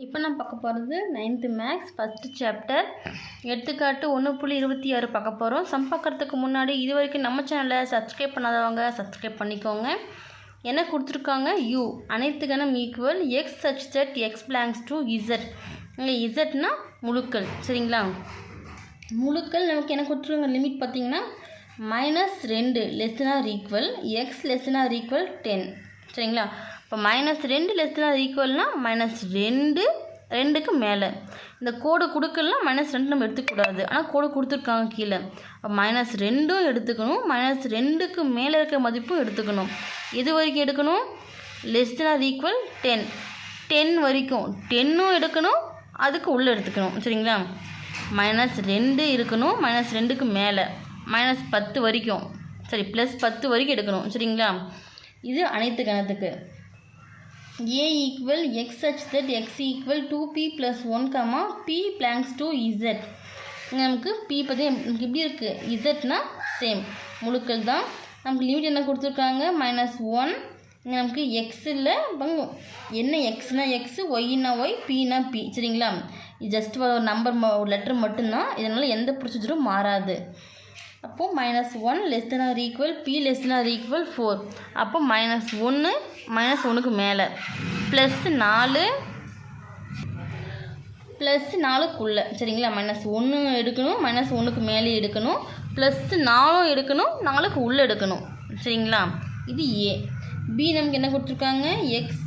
இப்போ நான் பார்க்க போகிறது 9th மேக்ஸ் ஃபஸ்ட்டு சாப்டர் எடுத்துக்காட்டு 1.26 பார்க்க போகிறோம். சம் பார்க்குறதுக்கு முன்னாடி இது வரைக்கும் நம்ம சேனலை சப்ஸ்கிரைப் பண்ணாதவங்க சப்ஸ்கிரைப் பண்ணிக்கோங்க. என்ன கொடுத்துருக்காங்க? யூ அனைத்து கணம் equal X such that X belongs to Z. இங்கே இசட்னா முழுக்கள், சரிங்களா? முழுக்கள் நமக்கு என்ன கொடுத்துருக்காங்க? லிமிட் பார்த்தீங்கன்னா -2 லெஸ்னார் ஈக்குவல் எக்ஸ் லெஸ்னார் ஈக்குவல் 10, சரிங்களா? இப்போ -2 லெஸ்னார் ஈக்குவல்னா -2 2க்கு மேலே. இந்த கோடு கொடுக்கலாம் -2 நம்ம எடுத்துக்கூடாது, ஆனால் கோடு கொடுத்துருக்காங்க கீழே. -2 எடுத்துக்கணும், -2க்கு மேலே இருக்க மதிப்பும் எடுத்துக்கணும். எது வரைக்கும் எடுக்கணும்? லெஸ்னார் ஈக்குவல் 10 10 வரைக்கும் 10ம் எடுக்கணும், அதுக்கு உள்ளே எடுத்துக்கணும், சரிங்களா? -2 இருக்கணும், -2க்கு மேலே -10 வரைக்கும், சரி +10 வரைக்கும் எடுக்கணும், சரிங்களா? இது அனைத்து கணத்துக்கு. a equal X such that X equal 2p + 1, p belongs to Z. நமக்கு p பற்றி நமக்கு எப்படி இருக்குது? இசட்னா சேம் முழுக்கள் தான். நமக்கு லிமிட் என்ன கொடுத்துருக்காங்க? -1. நமக்கு எக்ஸ் இல்லை, என்ன எக்ஸ்னா எக்ஸ், ஒய்னா ஒய், பின்னா பி, சரிங்களா? இது ஜஸ்ட் ஒரு நம்பர் ஒரு லெட்டர் மட்டும்தான், இதனால் எந்த ப்ரொசீஜரும் மாறாது. அப்போது -1 லெஸ்னார் ஈக்குவல் p லெஸ்னார் ஈக்குவல் 4. அப்போ -1க்கு மேலே +4 +4க்குள்ளே, சரிங்களா? -1 எடுக்கணும், -1க்கு மேலே எடுக்கணும், +4 எடுக்கணும், 4க்கு உள்ளே எடுக்கணும், சரிங்களா? இது ஏ. பி நமக்கு என்ன கொடுத்துருக்காங்க? X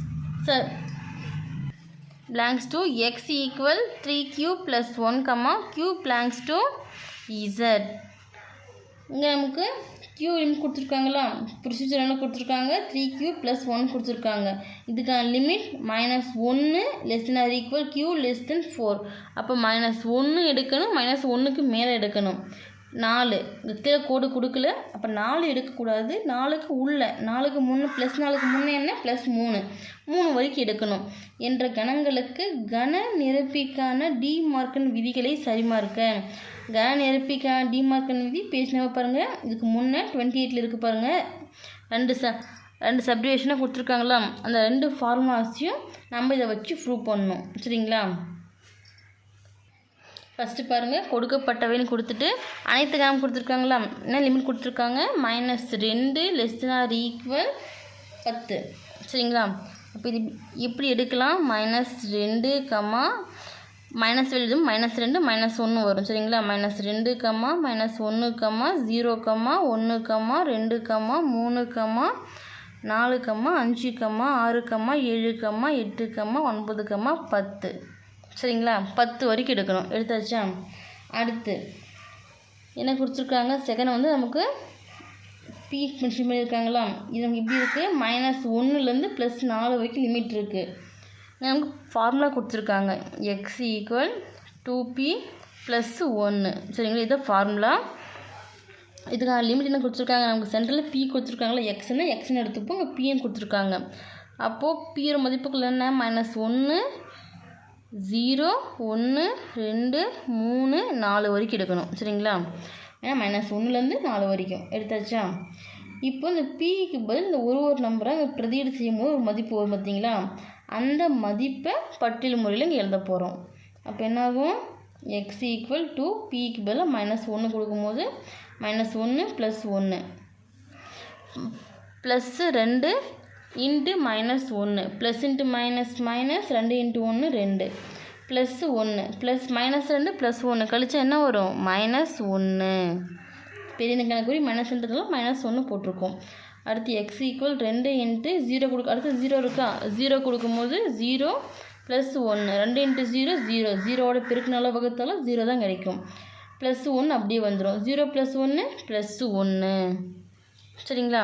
belongs to X equal 3q + 1, q belongs to Z. இங்கே நமக்கு q லிமிட் கொடுத்துருக்காங்களா? ப்ரொசீஜர் என்ன கொடுத்துருக்காங்க? 3q + 1 கொடுத்துருக்காங்க. இதுக்கான லிமிட் -1 லெஸ்னார் ஈக்குவல் q <4. அப்போ -1 எடுக்கணும், -1க்கு மேலே எடுக்கணும். 4 கீழே கோடு கொடுக்கல, அப்போ 4 எடுக்கக்கூடாது, 4க்கு உள்ளே, 4க்கு முன்னே +4க்கு முன்னே என்ன? +3 வரைக்கும் எடுக்கணும். என்ற கணங்களுக்கு கன நிரப்பிக்கான டிமார்கன் விதிகளை சரிமார்க்க. கன நிரப்பிக்கான டிமார்கன் விதி பேசினவ பாருங்கள், இதுக்கு முன்னே 28ல் இருக்குது பாருங்கள். ரெண்டு சப்டிவிஷனாக கொடுத்துருக்காங்களா? அந்த 2 ஃபார்முலாஸையும் நம்ம இதை வச்சு ப்ரூவ் பண்ணணும், சரிங்களா? ஃபஸ்ட்டு பாருங்கள், கொடுக்கப்பட்டவைன்னு கொடுத்துட்டு அனைத்து கணம் கொடுத்துருக்காங்களா? என்ன லிமிட் கொடுத்துருக்காங்க? -2 லெஸ்னார் ஈக்குவல் 10, சரிங்களா? அப்போ இது எப்படி எடுக்கலாம்? -2, மைனஸ் வெளியிடும் -2 -1 வரும், சரிங்களா? -2, -1, 0, 1, 2, 3, 4, 5, 6, 7, 8, 9, 10, சரிங்களா? 10 வரைக்கும் எடுக்கணும். எடுத்தாச்சா? அடுத்து என்ன கொடுத்துருக்காங்க? செகண்ட் வந்து நமக்கு பி மென்ஷன் பண்ணியிருக்காங்களா? இது நமக்கு இப்படி இருக்குது, -1லேருந்து +4 வரைக்கும் லிமிட் இருக்குது. நமக்கு ஃபார்முலா கொடுத்துருக்காங்க, எக்ஸ் ஈக்குவல் 2p + 1, சரிங்களா? இதுதான் ஃபார்முலா. இதுக்கான லிமிட் என்ன கொடுத்துருக்காங்க? நமக்கு சென்டரில் p கொடுத்துருக்காங்களா? எக்ஸ்ன்னு எடுத்துப்போம், இங்கே பின்னு கொடுத்துருக்காங்க. அப்போது பியோட மதிப்புக்குள்ள என்ன? -1 0 1 2 3 4 வரைக்கும் எடுக்கணும், சரிங்களா? ஏன்னா -1லேருந்து 4 வரைக்கும் எடுத்தாச்சா? இப்போ இந்த பிக்கு பதில் இந்த ஒரு நம்பரை பிரதியீடு செய்யும்போது ஒரு மதிப்பு வரும், பார்த்தீங்களா? அந்த மதிப்பை பட்டியல் முறையில் இங்கே எழுத போகிறோம். அப்போ என்னாகும்? எக்ஸ் ஈக்குவல் டு பிக்கு பதில் -1 கொடுக்கும்போது -1 + 1 +2 × -1 +2 × 1 2 +1 -2 +1 கழிச்சா என்ன வரும்? -1. பெரிய கணக்குறி -1 போட்டிருக்கோம். அடுத்து எக்ஸ் ஈக்குவல் 2 × 0 கொடுக்க, அடுத்து 0 இருக்கா? 0 கொடுக்கும்போது 0 + 1 2 × 0 0, 0வோட பெருக்குனால வகுத்தால 0 தான் கிடைக்கும். +1 அப்படியே வந்துடும், 0 + 1 +1, சரிங்களா?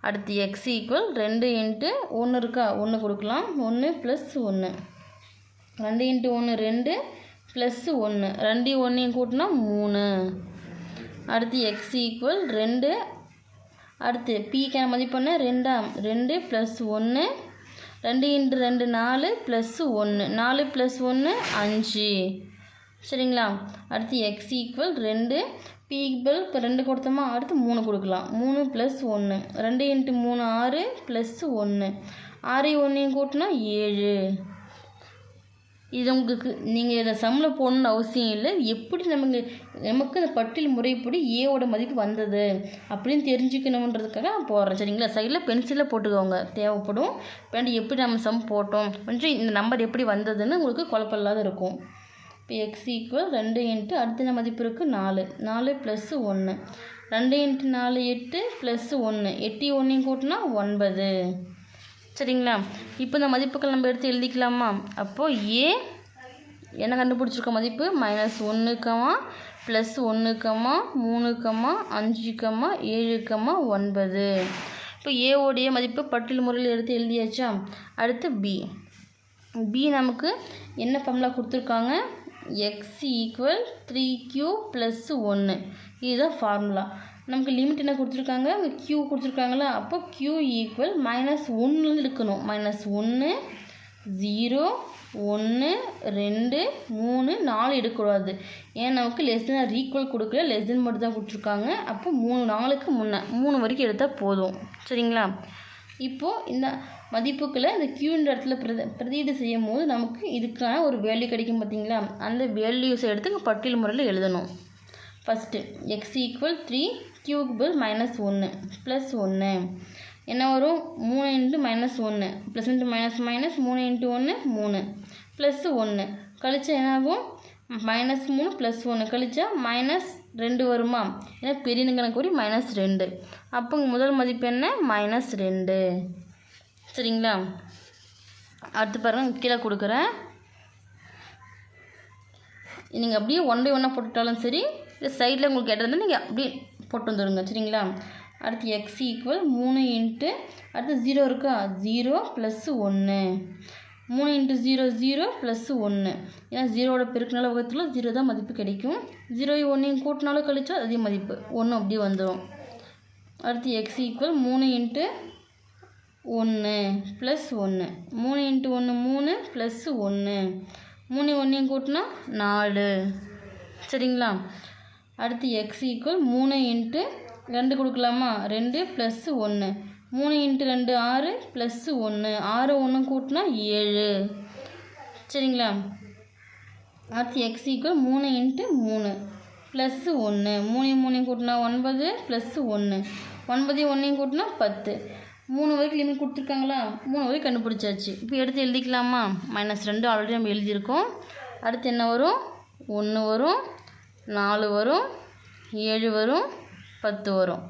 அடுத்து எக்ஸ் ஈக்குவல் 2 × 1 இருக்கா? 1 கொடுக்கலாம், 1 + 1 2 × 1 2 +1 2 1 கூட்டினா 3. அடுத்து எக்ஸ் ஈக்குவல் 2. அடுத்து பிக்கான மதிப்பு என்ன? 2 + 1 2 × 2 4 +1 4 + 1 5, சரிங்களா? அடுத்து எக்ஸ் ஈக்குவல் 2 பிக்கு பதில் இப்போ 2 கொடுத்தோமா, அடுத்து 3 கொடுக்கலாம், 3 + 1 2 × 3 6 +1 6 1 கூட்டினா 7. இது உங்களுக்கு நீங்கள் இதை சம்மில் போடணுன்னு அவசியம் இல்லை. எப்படி நமக்கு அந்த பட்டியல் முறைப்படி ஏவோட மதிப்பு வந்தது அப்படின்னு தெரிஞ்சுக்கணுன்றதுக்காக நான் போடுறேன். சரிங்களா? சைடில் பென்சிலில் போட்டுக்கோங்க, தேவைப்படும். பின்னாடி எப்படி நம்ம சம் போட்டோம் கொஞ்சம் இந்த நம்பர் எப்படி வந்ததுன்னு உங்களுக்கு குழப்பம் இல்லாத இருக்கும். இப்போ x = 2 இன்ட்டு அடுத்த என்ன மதிப்பு இருக்குது 4 4 + 1 2 × 4 8 + 1 8 1 கூட்டினா 9. சரிங்களா? இப்போ இந்த மதிப்புகள் நம்ம எடுத்து எழுதிக்கலாமா? அப்போது ஏ என்ன கண்டுபிடிச்சிருக்க மதிப்பு -1, +1, 3, 5, 7, 9. இப்போ ஏவோடைய மதிப்பு பட்டியல் முறையில் எடுத்து எழுதியாச்சா? அடுத்து பி நமக்கு என்ன ஃபார்முலா கொடுத்துருக்காங்க? x = 3q + 1. இதுதான் ஃபார்முலா. நமக்கு லிமிட் என்ன கொடுத்துருக்காங்க? q கொடுத்துருக்காங்களா? அப்போ q = -1 இருக்கணும். -1 0 1 2 3 4 எடுக்கக்கூடாது. ஏன் நமக்கு <= கொடுக்கல, மட்டும் தான் கொடுத்துருக்காங்க. அப்போ 4க்கு முன்னே 3 வரைக்கும் எடுத்தால் போதும். சரிங்களா? இப்போது இந்த மதிப்புக்களை இந்த க்யூன்ற இடத்துல பிரதியீடு செய்யும் போது நமக்கு இதுக்கான ஒரு வேல்யூ கிடைக்கும் பார்த்தீங்களா? அந்த வேல்யூஸை எடுத்து பட்டியல் முறையில் எழுதணும். ஃபஸ்ட்டு x = 3 q க்கு -1 +1 என்ன வரும்? 3 × -1 +× -3 × 1 3 +1 கழிச்சா என்னாகும்? -3 +1 கழிச்சா -2 வருமா? ஏன்னா பெரிய கணக்கு வரி -2. அப்போ முதல் மதிப்பு என்ன? -2. சரிங்களா? அடுத்து பாருங்கள், கீழே கொடுக்குறேன். நீங்கள் அப்படியே 1 by 1 போட்டுட்டாலும் சரி, இல்லை சைடில் உங்களுக்கு இடம் இருந்தால் நீங்கள் அப்படியே போட்டு வந்துடுங்க. சரிங்களா? அடுத்து x = 3 இன்ட்டு அடுத்து 0 இருக்கா? 0 + 1 3 × 0 0 + 1. ஏன்னா 0வோட பெருக்கினால வகுத்தில் 0 தான் மதிப்பு கிடைக்கும். 0 1 கூட்டினாலும் கழிச்சா அதே மதிப்பு 1 அப்படியே வந்துடும். அடுத்து x = 3 இன்ட்டு 1 + 1 3 × 1 3 + 1 3 1 கூட்டினா 4. சரிங்களா? அடுத்து x = 3 இன்ட்டு 2 கொடுக்கலாமா? 2 + 1 3 × 2 6 + 1 6 1 கூட்டினா 7. சரிங்களா? அடுத்து x = 3 × 3 + 1 3 3 கூட்டினா 9 + 1 9 1 கூட்டினா 10. 3 வரைக்கும் லிமிட் கொடுத்துருக்காங்களா? 3 வரைக்கும் கண்டுபிடிச்சாச்சு. இப்போ எடுத்து எழுதிக்கலாமா? -2 ஆல்ரெடி நம்ம எழுதியிருக்கோம். அடுத்து என்ன வரும்? 1 வரும், 4 வரும், 7 வரும், 10 வரும்.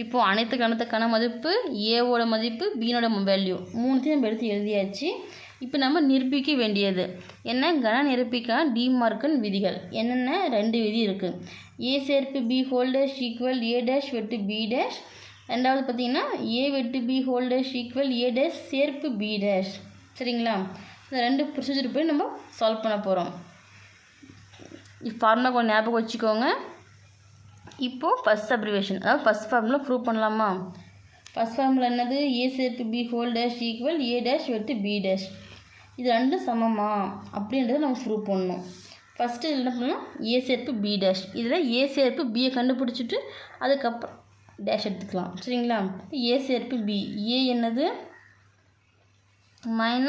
இப்போது அனைத்து கணத்துக்கான மதிப்பு, ஏவோட மதிப்பு, பியோட வேல்யூ 3த்தையும் நம்ம எடுத்து எழுதியாச்சு. இப்போ நம்ம நிரூபிக்க வேண்டியது என்ன? கன நிரப்பிக்கான டிமார்கன் விதிகள் என்னென்ன? 2 விதி இருக்குது. a சேர்ப்பு b whole dash equal a dash வெட்டு b டேஷ். ரெண்டாவது பார்த்தீங்கன்னா a வெட்டு b whole dash equal a dash சேர்ப்பு b டேஷ். சரிங்களா? இந்த 2 ப்ரொசீஜர் போய் நம்ம சால்வ் பண்ண போகிறோம். ஃபார்முலா கொஞ்சம் ஞாபகம் வச்சுக்கோங்க. இப்போது ஃபஸ்ட் அப்ரிவேஷன், அதாவது ஃபஸ்ட் ஃபார்முலா ப்ரூவ் பண்ணலாமா? ஃபஸ்ட் ஃபார்முலா என்னது? a சேர்ப்பு b whole dash equal a dash வெட்டு b டேஷ். இது 2 சமமா அப்படின்றத நம்ம ப்ரூவ் பண்ணணும். ஃபஸ்ட்டு இதில் என்ன பண்ணலாம்? a சேர்ப்பு b டேஷ். இதில் a சேர்ப்பு b கண்டுபிடிச்சிட்டு அதுக்கப்புறம் டேஷ் எடுத்துக்கலாம். சரிங்களா? a சேர்ப்பு b, a என்னது? -1,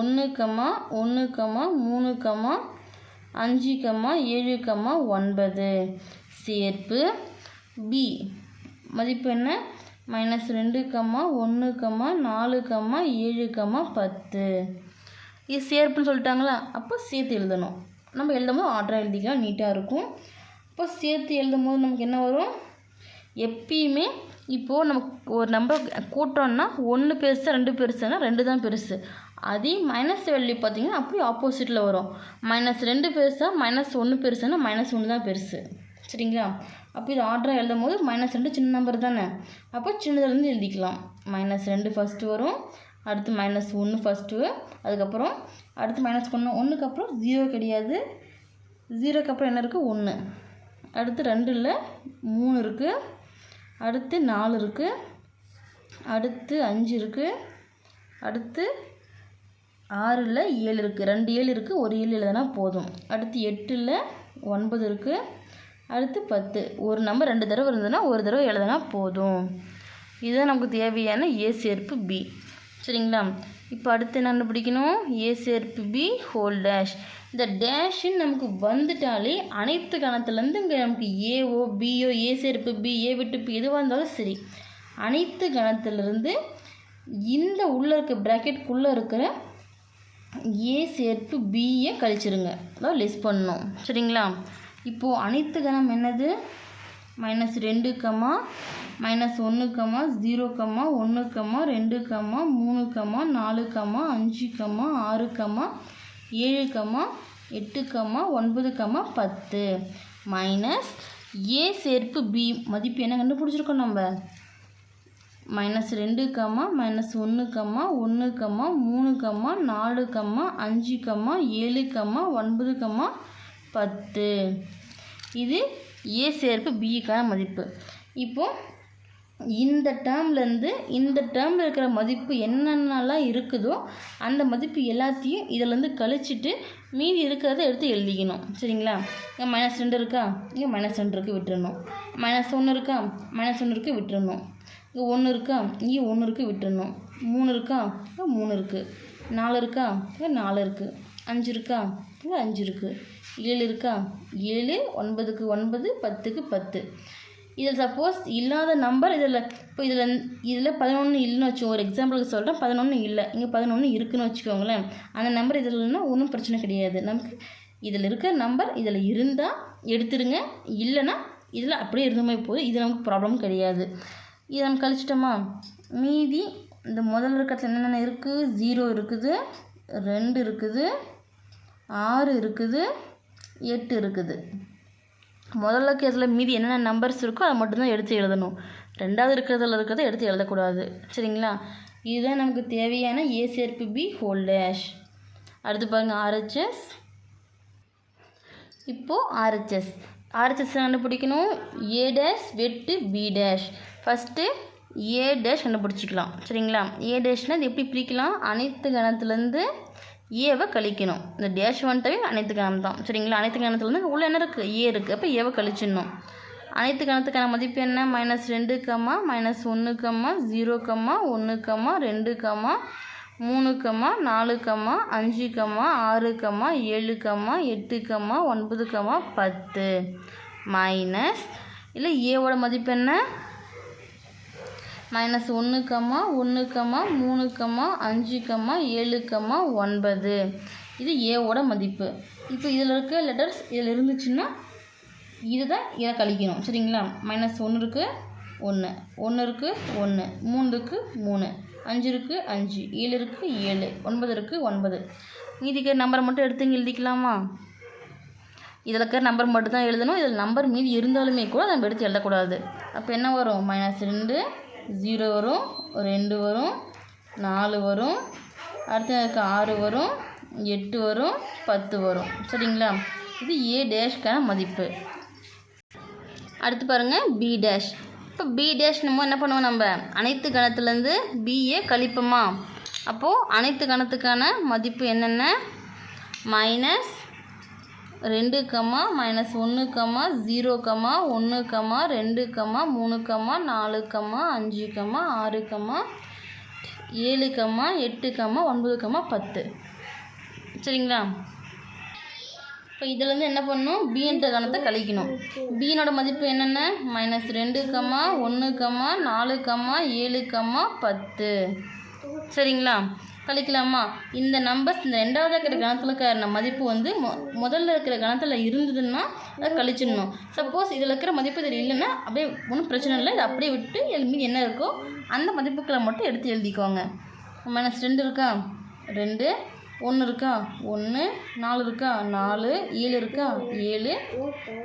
1, 3, 5, 7, 9 சேர்ப்பு b மதிப்பு என்ன? -2, 1, 4, 7, 10. இது சேர்ப்புன்னு சொல்லிட்டாங்களா? அப்போ சேர்த்து எழுதணும். நம்ம எழுதும்போது ஆர்டராக எழுதிக்கலாம், நீட்டாக இருக்கும். இப்போ சேர்த்து எழுதும் போது நமக்கு என்ன வரும்? எப்பயுமே இப்போது நமக்கு ஒரு நம்பர் கூட்டோன்னா 1 பெருசா 2 பெருசுன்னா 2 தான் பெருசு. அதே மைனஸ் வேல்யூ பார்த்திங்கன்னா அப்படியே ஆப்போசிட்டில் வரும். -2 பெருசா -1 பெருசுன்னா -1 தான் பெருசு. சரிங்களா? அப்போ இது ஆர்டராக எழுதும் போது -2 சின்ன நம்பர் தானே, அப்போ சின்னதுலேருந்து எழுதிக்கலாம். -2 ஃபஸ்ட்டு வரும், அடுத்து -1 ஃபஸ்ட்டு, அதுக்கப்புறம் அடுத்து -1 1க்கு அப்புறம் 0 கிடையாது, 0க்கு அப்புறம் என்ன இருக்குது? 1. அடுத்து 2ல் 3 இருக்குது, அடுத்து 4 இருக்குது, அடுத்து 5 இருக்குது, அடுத்து 6ல் 7 இருக்குது, 2 7 இருக்குது, ஒரு 7 எழுதுனா போதும். அடுத்து 8ல் 9 இருக்குது, அடுத்து 10. ஒரு நம்பர் 2 தடவை இருந்ததுன்னா ஒரு தடவை எழுதுனா போதும். இதுதான் நமக்கு தேவையான a சேர்ப்பு b. சரிங்களா? இப்போ அடுத்து என்ன கண்டுபிடிக்கணும்? ஏ சேர்ப்பு பி ஹோல் டேஷ். இந்த டேஷுன்னு நமக்கு வந்துட்டாலே அனைத்து கணத்துலேருந்து இங்கே நமக்கு ஏஓ பிஓ ஏ சேர்ப்பு பி ஏ விட்டு பி எதுவாக இருந்தாலும் சரி அனைத்து கணத்திலிருந்து இந்த உள்ளே இருக்க ப்ராக்கெட்டுக்குள்ளே இருக்கிற ஏ சேர்ப்பு பியை கழிச்சிருங்க, அதாவது லெஸ் பண்ணணும். சரிங்களா? இப்போது அனைத்து கணம் என்னது? -2, -1, 0, 1, 2, 3, 4, 5, 6, 7, 8, 9, 10 மைனஸ் ஏ சேர்ப்பு பி மதிப்பு என்ன கண்டுபிடிச்சிருக்கோம் நம்ம? -2, -1, 1, 3, 4, 5, 7, 9, 10 இது ஏ சேர்ப்பு பிக்கான மதிப்பு. இப்போது இந்த டேர்ம்லேருந்து இந்த டேர்மில் இருக்கிற மதிப்பு என்னென்னலாம் இருக்குதோ அந்த மதிப்பு எல்லாத்தையும் இதிலேருந்து கழிச்சிட்டு மீதி இருக்கிறத எடுத்து எழுதிக்கணும். சரிங்களா? இங்கே -2 இருக்கா, இங்கே -2 இருக்குது விட்டுறணும். -1 இருக்கா, -1 இருக்குது விட்டுறணும். இங்கே 1 இருக்கா, இங்கே 1 இருக்குது விட்டுறணும். 3 இருக்கா, இங்கே 3 இருக்குது. 4 இருக்கா, இங்கே 4 இருக்குது. 5 இருக்கா, இங்கே 5 இருக்குது. 7 இருக்கா, 7, 9க்கு 9, 10க்கு 10. இதில் சப்போஸ் இல்லாத நம்பர் இதில் இப்போ இதில் 11 இல்லைன்னு வச்சுக்கோங்க. ஒரு எக்ஸாம்பிளுக்கு சொல்கிறேன், 11 இல்லை, இங்கே 11 இருக்குதுன்னு வச்சுக்கோங்களேன். அந்த நம்பர் இதில் இல்லைன்னா ஒன்றும் பிரச்சனை கிடையாது. நமக்கு இதில் இருக்கிற நம்பர் இதில் இருந்தால் எடுத்துருங்க, இல்லைன்னா இதில் அப்படியே இருந்தமே போதும். இது நமக்கு ப்ராப்ளம் கிடையாது. இதை நம்ம கழிச்சிட்டோமா? மீதி இந்த முதல்ல இருக்கிறதுல என்னென்ன இருக்குது? 0 இருக்குது, 2 இருக்குது, 6 இருக்குது, 8 இருக்குது. முதல்ல இருக்கிறதுல மீதி என்னென்ன நம்பர்ஸ் இருக்கோ அதை மட்டும்தான் எடுத்து எழுதணும். ரெண்டாவது இருக்கிறத எடுத்து எழுதக்கூடாது. சரிங்களா? இதுதான் நமக்கு தேவையான ஏ சேர்ப்பு பி ஹோல் டேஷ். அடுத்து பாருங்கள் RHS. இப்போது RHS கண்டுபிடிக்கணும். ஏ டேஷ் வெட்டு B dash. First A dash கண்டுபிடிச்சிக்கலாம். சரிங்களா? ஏ டேஷ்னால் இது எப்படி பிரிக்கலாம்? அனைத்து கணத்துலேருந்து ஏவை கழிக்கணும். இந்த டேஷ் வந்துட்டாவே அனைத்து கணம் தான். சரிங்களா? அனைத்து கணத்துலேருந்து உள்ள என்ன இருக்குது? ஏ இருக்குது. அப்போ ஏவை கழிச்சிடணும். அனைத்து கணத்துக்கான மதிப்பு என்ன? -2, -1, 0, 1, 2, 3, 4, 5, 6, 7, 8, 9, 10 மைனஸ் இல்லை ஏவோட மதிப்பு என்ன? -1, 1, 3, 5, 7, 9 இது ஏவோட மதிப்பு. இப்போ இதில் இருக்க லெட்டர்ஸ் இதில் இருந்துச்சுன்னா இதுதான் இதை கழிக்கணும். சரிங்களா? -1 இருக்குது 1, 1 இருக்குது 1, 3 இருக்குது 3, 5 இருக்குது 5, 7 இருக்குது 7, 9 இருக்குது 9. மீதிக்கிற நம்பரை மட்டும் எடுத்து எழுதிக்கலாமா? இதில் இருக்கிற நம்பர் மட்டும் தான் எழுதணும். இதில் நம்பர் மீதி இருந்தாலுமே கூட நம்ம எடுத்து எழுதக்கூடாது. அப்போ என்ன வரும்? -2, 0 வரும், 2 வரும், 4 வரும், அடுத்து எனக்கு 6 வரும், 8 வரும், 10 வரும். சரிங்களா? இது ஏ டேஷ்க்கான மதிப்பு. அடுத்து பாருங்கள் பி டேஷ். இப்போ பி டேஷ் நம்ம என்ன பண்ணுவோம்? நம்ம அனைத்து கணத்துலேருந்து பிஏ கழிப்போமா? அப்போது அனைத்து கணத்துக்கான மதிப்பு என்னென்ன? -2, -1, 0, 1, 2, 3, 4, 5, 6, 7, 8, 9, 10. சரிங்களா? இப்போ இதிலேருந்து என்ன பண்ணணும்? பின்ற கணத்தை கழிக்கணும். பியினோட மதிப்பு என்னென்ன? -2, 1, 4, 7, 10. சரிங்களா? கழிக்கலாமா? இந்த நம்பர்ஸ் இந்த ரெண்டாவது இருக்கிற கணத்தில் இருக்கிற மதிப்பு வந்து முதல்ல இருக்கிற கணத்தில் இருந்ததுன்னா அதை கழிச்சிடணும். சப்போஸ் இதில் இருக்கிற மதிப்பு இதில் இல்லைன்னா அப்படியே ஒன்றும் பிரச்சனை இல்லை, இதை அப்படியே விட்டு மீதி என்ன இருக்கோ அந்த மதிப்புக்களை மட்டும் எடுத்து எழுதிக்கோங்க. -2 இருக்கா 2, 1 இருக்கா 1, 4 இருக்கா 4, 7 இருக்கா 7,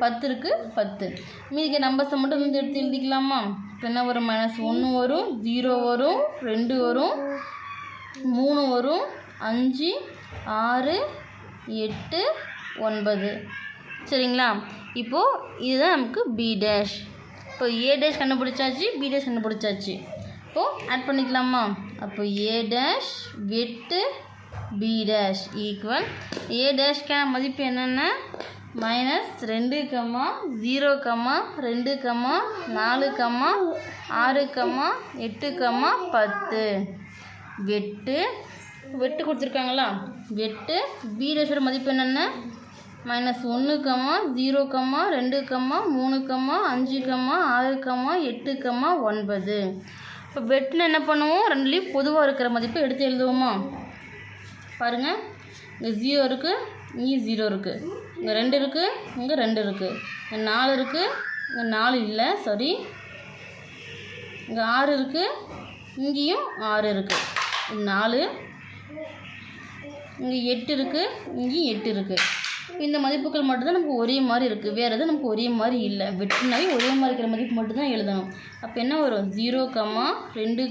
10 இருக்குது 10. மீதிக்க நம்பர்ஸை மட்டும் வந்து எடுத்து எழுதிக்கலாமா? இப்போ என்ன வரும்? -1 வரும், 0 வரும், 2 வரும், 3 வரும், 5, 6, 8, 9. சரிங்களா? இப்போது இதுதான் நமக்கு பி டேஷ். இப்போ ஏ டேஷ் கண்டுபிடிச்சாச்சு, பி டேஷ் கண்டுபிடிச்சாச்சு. இப்போது ஆட் பண்ணிக்கலாமா? அப்போ ஏ டேஷ் வெட்டு பி டேஷ் ஈக்குவல் ஏ டேஷ்க்கான மதிப்பு என்னென்ன? -2, 0, 2, 4, 6, 8, 10 வெட்டு வெட்டு கொடுத்துருக்காங்களா, வெட்டு பி டேஷோட மதிப்பு என்னென்ன -1, 0, 2, 3, 5, 6, 8, 9. இப்போ வெட்டுன்னு என்ன பண்ணுவோம், ரெண்டுலேயும் பொதுவாக இருக்கிற மதிப்பை எடுத்து எழுதுவோமா. பாருங்கள், இங்கே 0 இருக்குது, இங்கே 0 இருக்குது, இங்கே 2 இருக்குது, இங்கே 2 இருக்குது, இங்கே 4 இருக்குது, இங்கே 4 இல்லை சாரி, இங்கே 6 இருக்குது, இங்கேயும் 6 இருக்குது, 4, இங்கே 8 இருக்குது, இங்கேயும் 8 இருக்குது. இந்த மதிப்புகள் மட்டும்தான் நமக்கு ஒரே மாதிரி இருக்குது, வேறு எதுவும் நமக்கு ஒரே மாதிரி இல்லை. வெட்டினாவே ஒரே மாதிரி இருக்கிற மதிப்பு மட்டும்தான் எழுதணும். அப்போ என்ன வரும், 0, 2,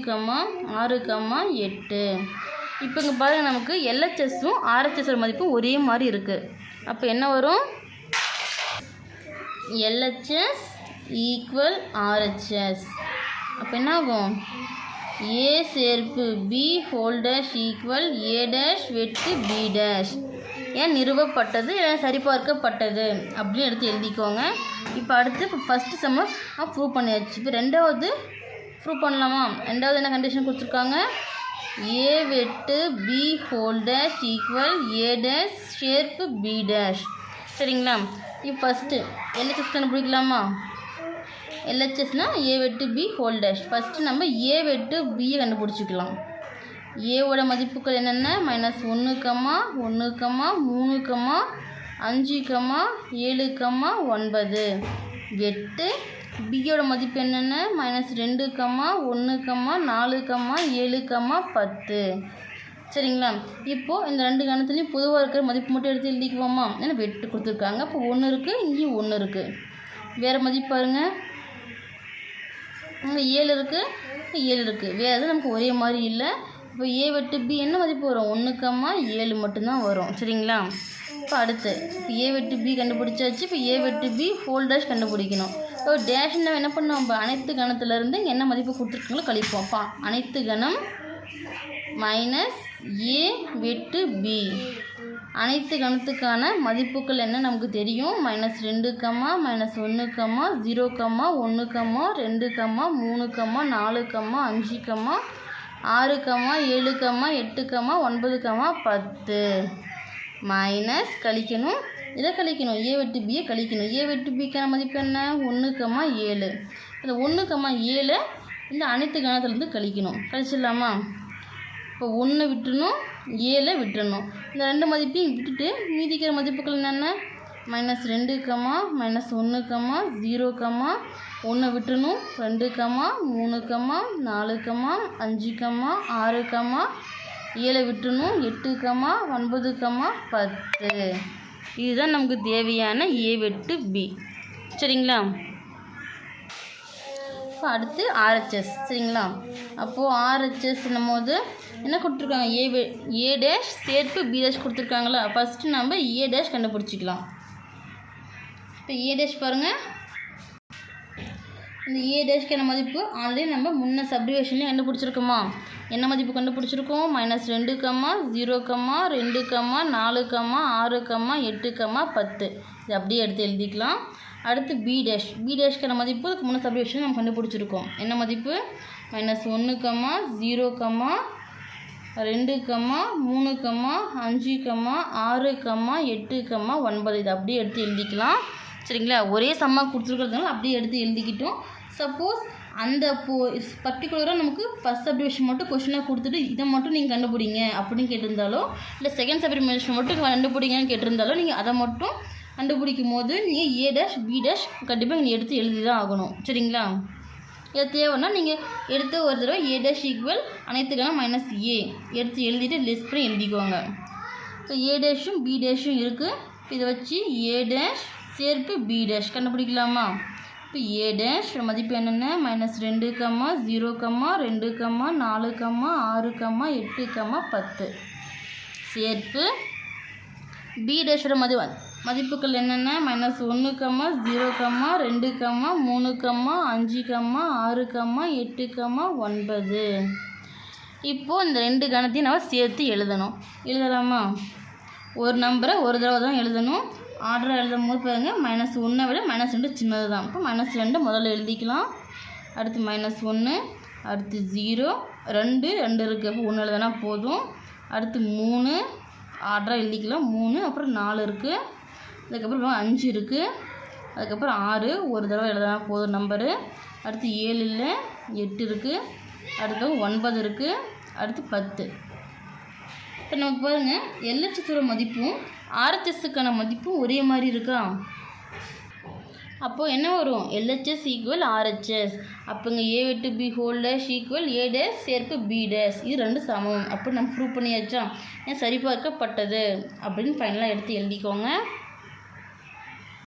6, 8. இப்போ இங்கே பாருங்கள், நமக்கு LHSம் RHSோட மதிப்பும் ஒரே மாதிரி இருக்குது. அப்போ என்ன வரும், LHS = RHS. அப்போ என்ன ஆகும், A சேர்ப்பு B whole dash equal A dash வெட்டு B டேஷ். ஏன் நிறுவப்பட்டது, ஏன் சரிபார்க்கப்பட்டது அப்படின்னு எடுத்து எழுதிக்கோங்க. இப்போ அடுத்து ஃபஸ்ட்டு செம்ம ப்ரூவ் பண்ணியாச்சு. இப்போ ரெண்டாவது ப்ரூவ் பண்ணலாமா. ரெண்டாவது என்ன கண்டிஷன் கொடுத்துருக்காங்க, A வெட்டு B whole dash equal A dash சேர்ப்பு B டேஷ். சரிங்களா. இப்போ ஃபஸ்ட்டு LHS கண்டுபிடிக்கலாமா. LHSனால் A வெட்டு B ஹோல் டேஷ். ஃபஸ்ட்டு நம்ம A வெட்டு Bயை கண்டுபிடிச்சிக்கலாம். ஏவோட மதிப்புகள் என்னென்ன, -1, 1, 3, 5, 7, 9. வெட்டு பியோட மதிப்பு என்னென்ன, -2, 1, 4, 7, 10. சரிங்களா. இப்போது இந்த ரெண்டு கணத்துலேயும் பொதுவாக இருக்கிற மதிப்பு மட்டும் எடுத்து எழுதிக்குவோமா. ஏன்னா வெட்டு கொடுத்துருக்காங்க, இப்போ 1 இருக்குது, இங்கேயும் 1 இருக்குது. வேறு மதிப்பு பாருங்கள், இங்கே 7 இருக்குது, 7 இருக்குது. வேறு எதுவும் நமக்கு ஒரே மாதிரி இல்லை. இப்போ A வெட்டு B என்ன மதிப்பு வரும், 1, 7 மட்டும்தான் வரும். சரிங்களா. இப்போ அடுத்து இப்போ A வெட்டு B கண்டுபிடிச்சாச்சு. இப்போ A வெட்டு B ஹோல் டேஷ் கண்டுபிடிக்கணும். இப்போ டேஷ்னா என்ன பண்ணுவோம், இப்போ அனைத்து கணத்துலேருந்து என்ன மதிப்பு கொடுத்துருக்காங்களோ கழிப்போம். அப்போ அனைத்து கணம் -A வெட்டு B. அனைத்து கணத்துக்கான மதிப்புகள் என்ன நமக்கு தெரியும், -2, -1, 0, 1, 2, 3, 4, 5, 6, 7, 8, 9, 10. மைனஸ் கழிக்கணும், இதை கழிக்கணும், A வெட்டு Bயை கழிக்கணும். A வெட்டு Bக்கான மதிப்பு என்ன, 1, 7. இந்த 1, 7 இந்த அனைத்து கணத்துலேருந்து கழிக்கணும். கழிச்சிடலாமா. இப்போ 1 விட்டுணும், 7 விட்டுணும். இந்த ரெண்டு மதிப்பையும் விட்டுட்டு மீதிக்கிற மதிப்புகள் என்னென்ன, -2, -1, 0, 1 விட்டுணும், 2, 3, 4, 5, 6, 7 விட்டுணும், 8, 9, 10. இதுதான் நமக்கு தேவையான A வெட்டு B. சரிங்களா. இப்போ அடுத்து RHS. சரிங்களா. அப்போது RHS போது என்ன கொடுத்துருக்காங்க, A டேஷ் சேர்ப்பு B டேஷ் கொடுத்துருக்காங்களா. ஃபஸ்ட்டு நம்ம A டேஷ் கண்டுபிடிச்சிக்கலாம். இப்போ A டேஷ் பாருங்கள், இந்த A டேஷ்க்கான மதிப்பு ஆல்ரெடி நம்ம முன்ன சப்டிவிஷன்லேயே கண்டுபிடிச்சிருக்கோமா. என்ன மதிப்பு கண்டுபிடிச்சிருக்கோம், -2, 0, 2, 4, 6, 8, 10. இது அப்படியே எடுத்து எழுதிக்கலாம். அடுத்து B டேஷ். B டேஷ்க்கான மதிப்பு இதுக்கு முன்ன சப்டிவிஷன் நம்ம கண்டுபிடிச்சிருக்கோம். என்ன மதிப்பு, -1, 0, 2, 3, 5, 6, 8, 9. இது அப்படியே எடுத்து எழுதிக்கலாம். சரிங்களா. ஒரே சம்மா கொடுத்துருக்கிறதுனால அப்படியே எடுத்து எழுதிக்கிட்டோம். சப்போஸ் அந்த பர்டிகுலராக நமக்கு ஃபஸ்ட் சப்டிவிஷன் மட்டும் கொஷினாக கொடுத்துட்டு இதை மட்டும் நீங்கள் கண்டுபிடிங்க அப்படின்னு கேட்டிருந்தாலோ, இல்லை செகண்ட் சப்டிவிஷன் மட்டும் கண்டுபிடிங்கன்னு கேட்டிருந்தாலோ, நீங்கள் அதை மட்டும் கண்டுபிடிக்கும் போது நீங்கள் A டேஷ் B டேஷ் கண்டிப்பாக நீங்கள் எடுத்து எழுதி தான் ஆகணும். சரிங்களா. இதை தேவைன்னா நீங்கள் எடுத்து ஒரு தடவை A டேஷ் ஈக்குவல் அனைத்துக்கான -A எடுத்து எழுதிட்டு லிஸ்ட் பண்ணி எழுதிக்குவாங்க. இப்போ A டேஷும் B டேஷும் இருக்குது. இதை வச்சு A டேஷ் சேர்ப்பு B டேஷ் கண்டுபிடிக்கலாமா. இப்போ A டேஷ் மதிப்பு என்னென்ன, -2, 0, 2, 4, 6, 8, 10. சேர்ப்பு B டேஷோட மதிப்புகள் என்னென்ன, -1, 0, 2, 3, 5, 6, 8, 9. இப்போது இந்த ரெண்டு கணத்தையும் நம்ம சேர்த்து எழுதணும். எழுதலாமா. ஒரு நம்பரை ஒரு தடவை தான் எழுதணும். ஆர்டராக எழுதும் போது பாருங்கள், -1 விட -2 சின்னது தான். இப்போ -2 முதல்ல எழுதிக்கலாம். அடுத்து -1, அடுத்து 0, 2 இருக்குது. அப்போ 1 எழுதுனா போதும். அடுத்து 3 ஆர்டராக எழுதிக்கலாம். 3 அப்புறம் 4 இருக்குது. அதுக்கப்புறம் 5 இருக்குது. அதுக்கப்புறம் 6 ஒரு தடவை எழுதினா போதும் நம்பரு. அடுத்து 7 இல்லை, 8 இருக்குது. அடுத்து 9 இருக்குது. அடுத்து 10. இப்போ நமக்கு பாருங்கள் LHSோட மதிப்பும் RHSக்கான மதிப்பும் ஒரே மாதிரி இருக்கா? அப்போது என்ன வரும்? LHS equal RHS. அப்போங்க A வெட்டு B whole dash equal A dash சேர்ப்பு B டேஷ். இது 2 சமம். அப்போ நம்ம ப்ரூவ் பண்ணியாச்சா? ஏன் சரிபார்க்கப்பட்டது அப்படின்னு ஃபைனலாக எடுத்து எழுதிக்கோங்க.